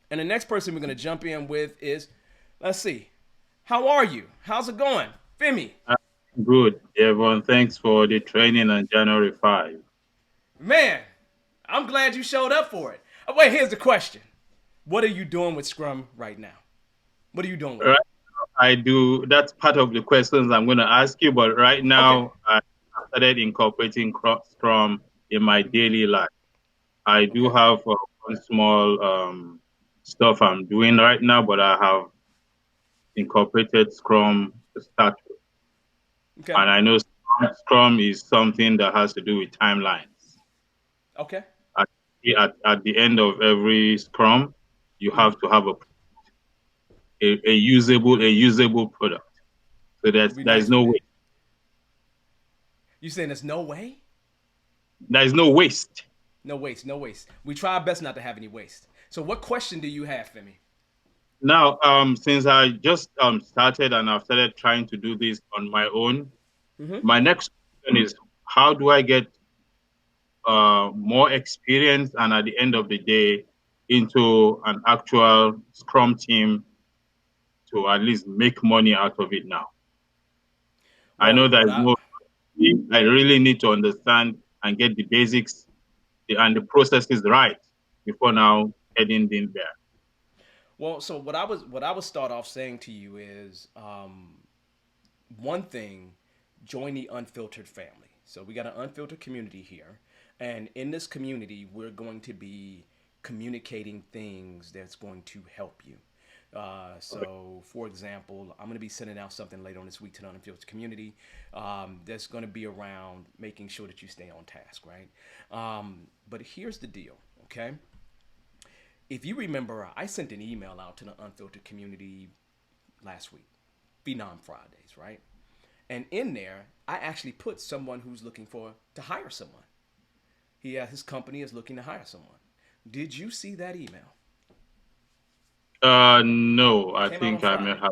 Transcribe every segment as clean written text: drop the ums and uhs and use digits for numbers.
And the next person we're going to jump in with is, let's see, how are you? How's it going? Femi. Uh, Good, everyone. Thanks for the training on January 5. Man, I'm glad you showed up for it. Wait, here's the question. What are you doing with Scrum right now? What are you doing with it? Right, I do. That's part of the questions I'm going to ask you. But right Okay. now, I started incorporating Scrum in my daily life. I do Okay. have one small stuff I'm doing right now, but I have incorporated Scrum to start with. Okay. And I know Scrum is something that has to do with timelines. Okay. At, at the end of every Scrum, you Mm-hmm. have to have a usable product. So It'd be there's nice, no wouldn't it? waste. You saying there's no way? There's no waste. No waste. No waste. We try our best not to have any waste. So, what question do you have, Femi? Now, since I just started and I've started trying to do this on my own, Mm-hmm. my next question is how do I get more experience and at the end of the day into an actual Scrum team to at least make money out of it now? I know Well, there's no, I really need to understand and get the basics and the processes right before now heading in there. so what I would start off saying to you is one thing, join the unfiltered family. So we got an unfiltered community here, and in this community, we're going to be communicating things that's going to help you. So, for example, I'm going to be sending out something later on this week to the unfiltered community. That's going to be around making sure that you stay on task, right? But here's the deal, okay? If you remember, I sent an email out to the unfiltered community last week, Phenom Fridays, right? And in there, I actually put someone who's looking for to hire someone. His company is looking to hire someone. Did you see that email? No, I Came out on think I may Friday, have.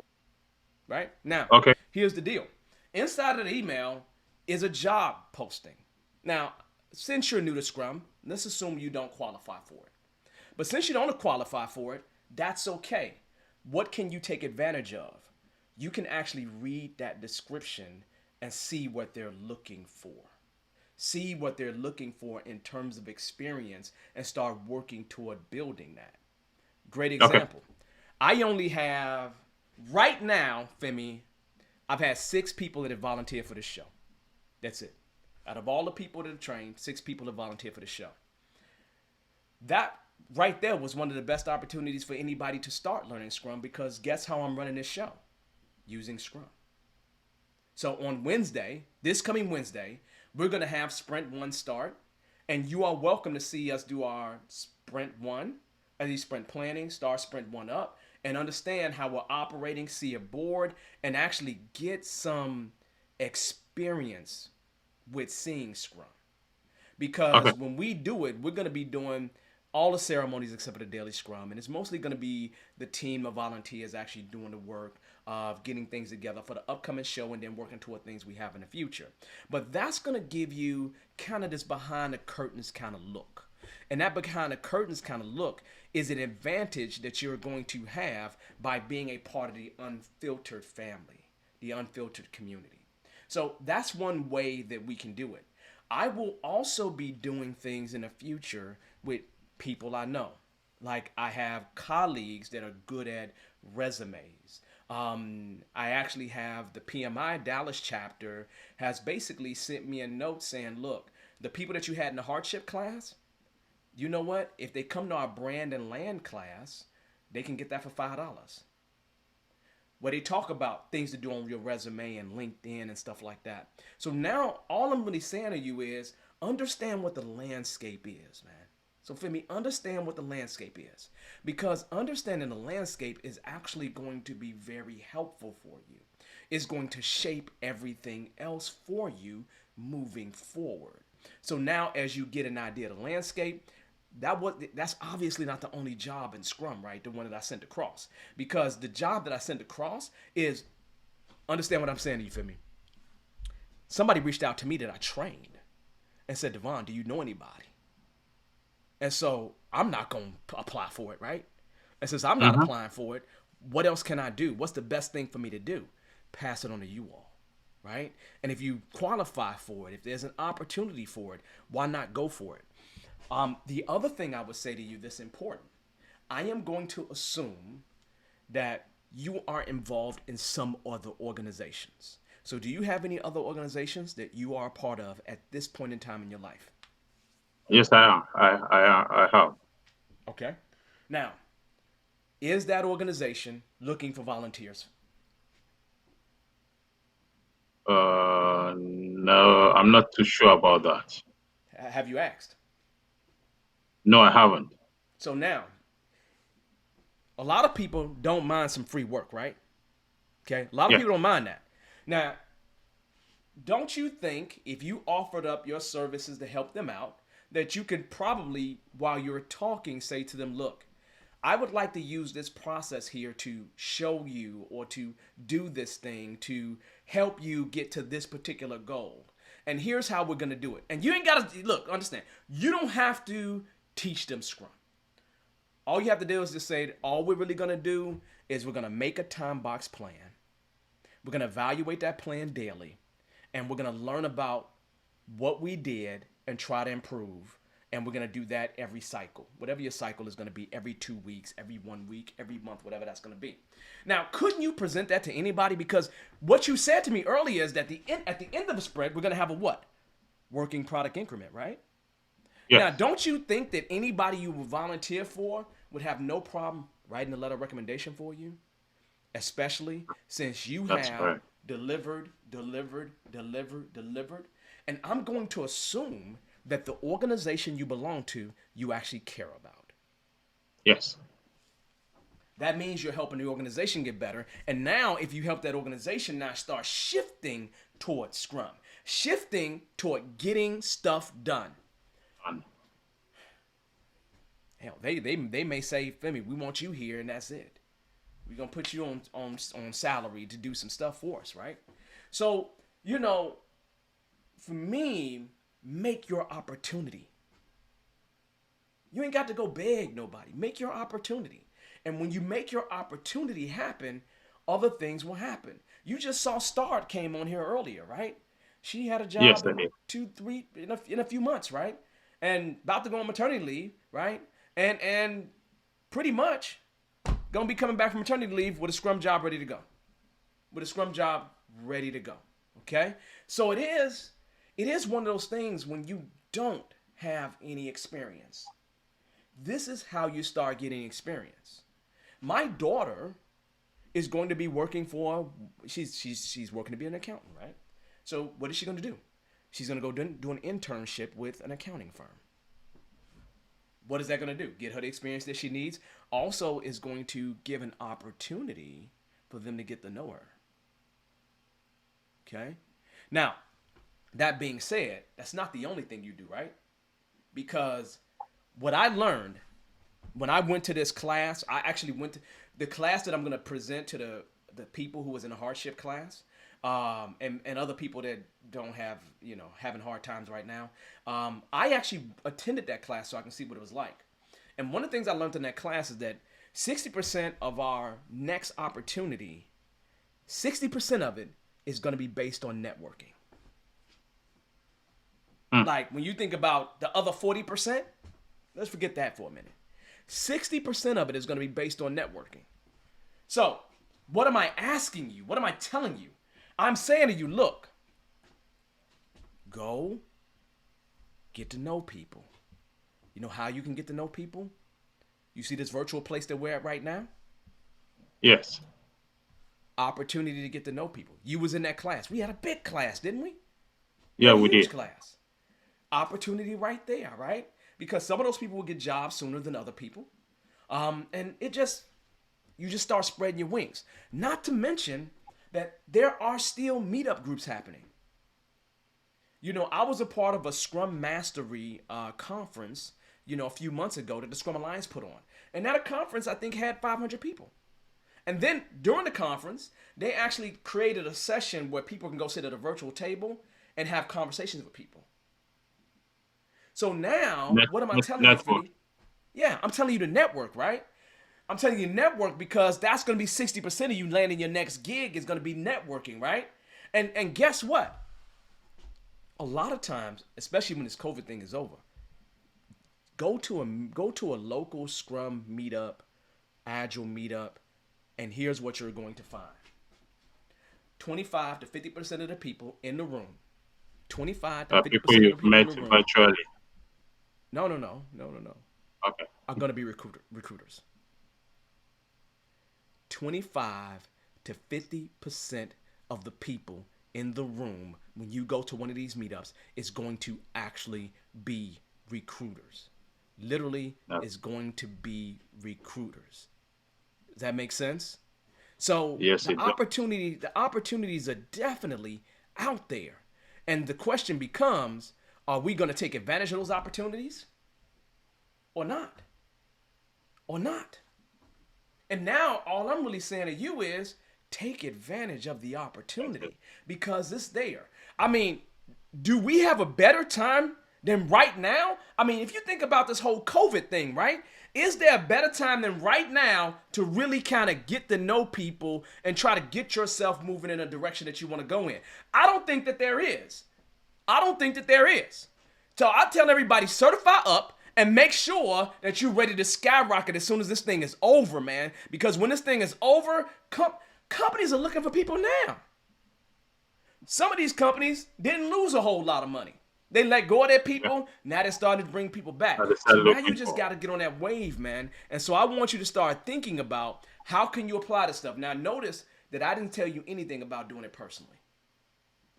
right? Now, Okay. here's the deal. Inside of the email is a job posting. Now, since you're new to Scrum, let's assume you don't qualify for it. But since you don't qualify for it, that's okay. What can you take advantage of? You can actually read that description and see what they're looking for. See what they're looking for in terms of experience and start working toward building that. Great Okay. example. I only have, right now, Femi, I've had 6 people that have volunteered for this show. That's it. Out of all the people that have trained, 6 people have volunteered for the show. That right there was one of the best opportunities for anybody to start learning Scrum because guess how I'm running this show? Using Scrum. So on Wednesday, this coming Wednesday, we're going to have Sprint 1 start. And you are welcome to see us do our Sprint 1, at least Sprint planning, start Sprint 1 up, and understand how we're operating, see a board, and actually get some experience with seeing Scrum. Okay. Because when we do it, we're going to be doing all the ceremonies except for the daily scrum, and it's mostly going to be the team of volunteers actually doing the work of getting things together for the upcoming show and then working toward things we have in the future. But that's going to give you kind of this behind the curtains kind of look. And that behind the curtains kind of look is an advantage that you're going to have by being a part of the unfiltered family, the unfiltered community. So that's one way that we can do it. I will also be doing things in the future with people I know. Like I have colleagues that are good at resumes. I actually have the PMI Dallas chapter has basically sent me a note saying, look, the people that you had in the hardship class, you know what? If they come to our brand and land class, they can get that for $5. Where they talk about things to do on your resume and LinkedIn and stuff like that. So now all I'm really saying to you is understand what the landscape is, man. So for me, understand what the landscape is. Because understanding the landscape is actually going to be very helpful for you. It's going to shape everything else for you moving forward. So now as you get an idea of the landscape, that's obviously not the only job in Scrum, right? The one that I sent across. Because the job that I sent across is understand what I'm saying to you, feel me? Somebody reached out to me that I trained and said, Devon, do you know anybody? And so I'm not gonna apply for it, right? And since I'm not Mm-hmm. applying for it, what else can I do? What's the best thing for me to do? Pass it on to you all, right? And if you qualify for it, if there's an opportunity for it, why not go for it? The other thing I would say to you that's important, I am going to assume that you are involved in some other organizations. So, do you have any other organizations that you are a part of at this point in time in your life? Yes, I am. I have. Okay. Now, is that organization looking for volunteers? No, I'm not too sure about that. Have you asked? No, I haven't. So now, a lot of people don't mind some free work, right? Okay. A lot of Yes. people don't mind that. Now, don't you think if you offered up your services to help them out, that you could probably, while you're talking, say to them, look, I would like to use this process here to show you or to do this thing to help you get to this particular goal. And here's how we're going to do it. And you ain't got to, look, understand, you don't have to teach them Scrum. All you have to do is just say, all we're really going to do is we're going to make a time box plan. We're going to evaluate that plan daily. And we're going to learn about what we did and try to improve. And we're going to do that every cycle. Whatever your cycle is going to be, every 2 weeks, every 1 week, every month, whatever that's going to be. Now, couldn't you present that to anybody? Because what you said to me earlier is that at the end of the spread, we're going to have a what? Working product increment, right? Yes. Now, don't you think that anybody you would volunteer for would have no problem writing a letter of recommendation for you? Especially since you That's have right. delivered. And I'm going to assume that the organization you belong to, you actually care about. Yes. That means you're helping the organization get better. And now, if you help that organization now start shifting towards Scrum, shifting toward getting stuff done. Hell, they may say, Femi, we want you here, and that's it. We're gonna put you on salary to do some stuff for us, right? So, for me, make your opportunity. You ain't got to go beg nobody. Make your opportunity. And when you make your opportunity happen, other things will happen. You just saw Start came on here earlier, right? She had a Yes, job I in did. 2, 3, in a few months, right? And about to go on maternity leave, right? And pretty much gonna be coming back from maternity leave with a Scrum job ready to go. With a Scrum job ready to go. Okay? So it is one of those things when you don't have any experience. This is how you start getting experience. My daughter is going to be working for she's working to be an accountant, right? So what is she going to do? She's going to go do an internship with an accounting firm. What is that going to do? Get her the experience that she needs. Also is going to give an opportunity for them to get to know her. Okay? Now, that being said, that's not the only thing you do, right? Because what I learned when I went to this class, I actually went to the class that I'm going to present to the people who was in a hardship class, and other people that don't have, having hard times right now. I actually attended that class so I can see what it was like. And one of the things I learned in that class is that 60% of our next opportunity, 60% of it is going to be based on networking. Like when you think about the other 40%, let's forget that for a minute. 60% of it is going to be based on networking. So, what am I asking you? What am I telling you? I'm saying to you, look, go get to know people. You know how you can get to know people? You see this virtual place that we're at right now? Yes. Opportunity to get to know people. You was in that class. We had a big class, didn't we? Yeah, A we huge did. class. Opportunity right there, right? Because some of those people will get jobs sooner than other people. And you just start spreading your wings. Not to mention that there are still meetup groups happening. I was a part of a Scrum Mastery conference, a few months ago that the Scrum Alliance put on. And that conference, I think, had 500 people. And then during the conference, they actually created a session where people can go sit at a virtual table and have conversations with people. So now, what am I telling you, Network. Philly? Yeah, I'm telling you to network, right? I'm telling you network because that's going to be 60% of you landing your next gig is going to be networking, right? And guess what? A lot of times, especially when this COVID thing is over, go to a local Scrum meetup, Agile meetup, and here's what you're going to find. 25 to 50% of the people in the room, 25 to People 50% of the you've people in met the room, virtually. no, Okay. are going to be recruiters. 25 to 50% of the people in the room when you go to one of these meetups is going to actually be recruiters. Literally No. is going to be recruiters. Does that make sense? So Yes, it does. the opportunities are definitely out there. And the question becomes, are we going to take advantage of those opportunities or not? Or not? And now all I'm really saying to you is take advantage of the opportunity because it's there. I mean, do we have a better time than right now? I mean, if you think about this whole COVID thing, right? Is there a better time than right now to really kind of get to know people and try to get yourself moving in a direction that you want to go in? I don't think that there is. I don't think that there is. So I tell everybody, certify up and make sure that you're ready to skyrocket as soon as this thing is over, man. Because when this thing is over, companies are looking for people now. Some of these companies didn't lose a whole lot of money. They let go of their Yeah. people. Now they're starting to bring people back. That they So start now you looking just for. got to get on that wave, man. And so I want you to start thinking about how can you apply this stuff. Now notice that I didn't tell you anything about doing it personally.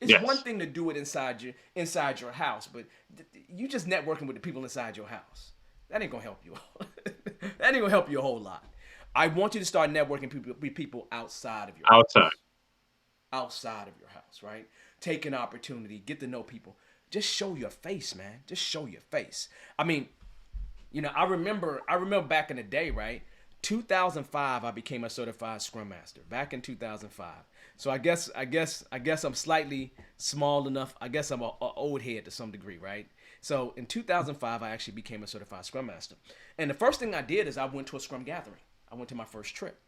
It's one Yes. thing to do it inside your house, but you just networking with the people inside your house. That ain't gonna help you. That ain't gonna help you a whole lot. I want you to start networking with people outside of your Outside. house. Outside of your house, right? Take an opportunity, get to know people. Just show your face, man. Just show your face. I mean, I remember back in the day, right? 2005, I became a certified Scrum Master. Back in 2005. So I guess I'm slightly small enough. I guess I'm a old head to some degree, right? So in 2005, I actually became a certified Scrum Master. And the first thing I did is I went to a Scrum gathering. I went to my first trip.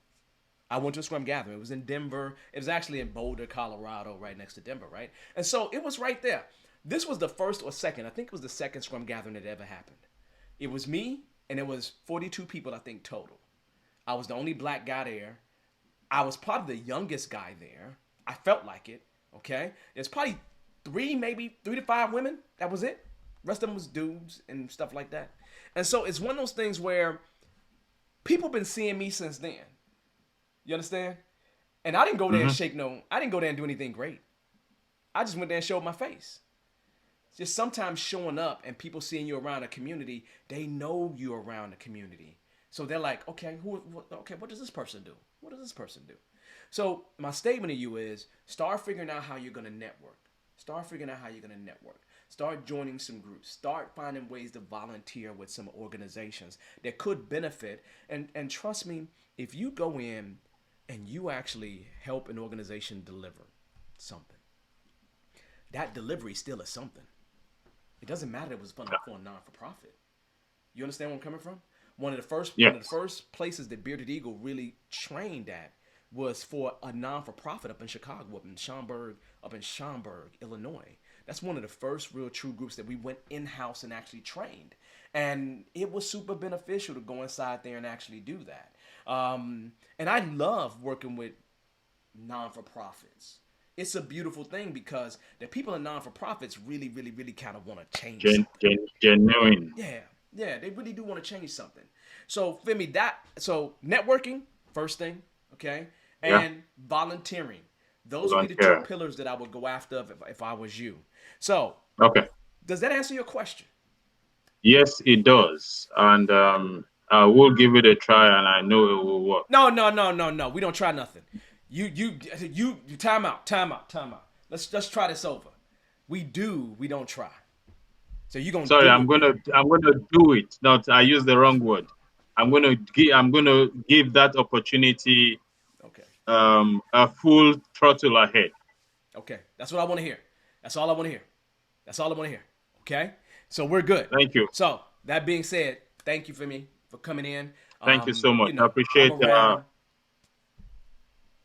I went to a Scrum gathering. It was in Denver. It was actually in Boulder, Colorado, right next to Denver, right? And so it was right there. This was the first or second. I think it was the second Scrum gathering that ever happened. It was me, and it was 42 people, I think, total. I was the only black guy there. I was probably the youngest guy there. I felt like it, okay? There's probably maybe 3 to 5 women. That was it. The rest of them was dudes and stuff like that. And so it's one of those things where people been seeing me since then. You understand? And I didn't go there and Mm-hmm. I didn't go there and do anything great. I just went there and showed my face. Just sometimes showing up and people seeing you around a community, they know you around the community. So they're like, okay, what does this person do? What does this person do? So my statement to you is start figuring out how you're going to network. Start figuring out how you're going to network. Start joining some groups. Start finding ways to volunteer with some organizations that could benefit. And trust me, if you go in and you actually help an organization deliver something, that delivery still is something. It doesn't matter if it was for a non-for-profit. You understand where I'm coming from? One of the Yes. first places that Bearded Eagle really trained at was for a non-for-profit up in Chicago, up in Schaumburg, Illinois. That's one of the first real true groups that we went in-house and actually trained. And it was super beneficial to go inside there and actually do that. And I love working with non-for-profits. It's a beautiful thing because the people in non-for-profits really, really, really kind of want to change something. Genuine. Yeah, yeah, they really do want to change something. So, Femi, so networking, first thing, okay, Yeah. and volunteering. Those would be the two Volunteer. pillars that I would go after if I was you. So, Okay. does that answer your question? Yes, it does. And I will give it a try, and I know it will work. No, no, no, no, no. We don't try nothing. You. Time out. Time out. Time out. Let's try this over. We do. We don't try. So you gonna Sorry, do it, man. I'm gonna do it. Not I used the wrong word. I'm gonna give that opportunity Okay. a full throttle ahead. Okay. That's what I want to hear. That's all I want to hear. That's all I want to hear. Okay. So we're good. Thank you. So that being said, thank you for coming in. Thank you so much. You I know, I'm appreciate. around.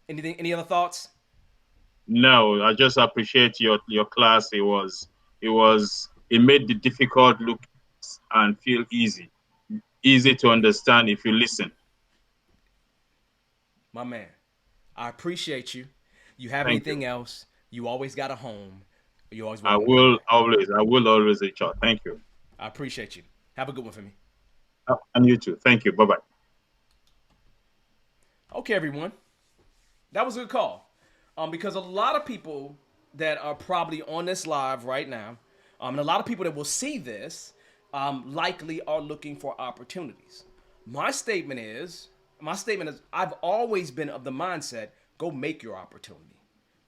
Anything? Any other thoughts? No, I just appreciate your class. It made the difficult look and feel easy to understand if you listen. My man, I appreciate you. You have Thank you. anything else? You always got a home. You're always I welcome to come will back. always, I will always reach out. Thank you. I appreciate you. Have a good one for me. And you too. Thank you. Bye bye. Okay, everyone. That was a good call. Because a lot of people that are probably on this live right now, and a lot of people that will see this, likely are looking for opportunities. My statement is, I've always been of the mindset: go make your opportunity.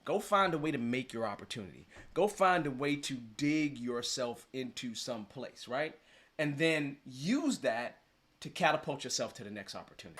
Go find a way to make your opportunity. Go find a way to dig yourself into some place, right? And then use that to catapult yourself to the next opportunity.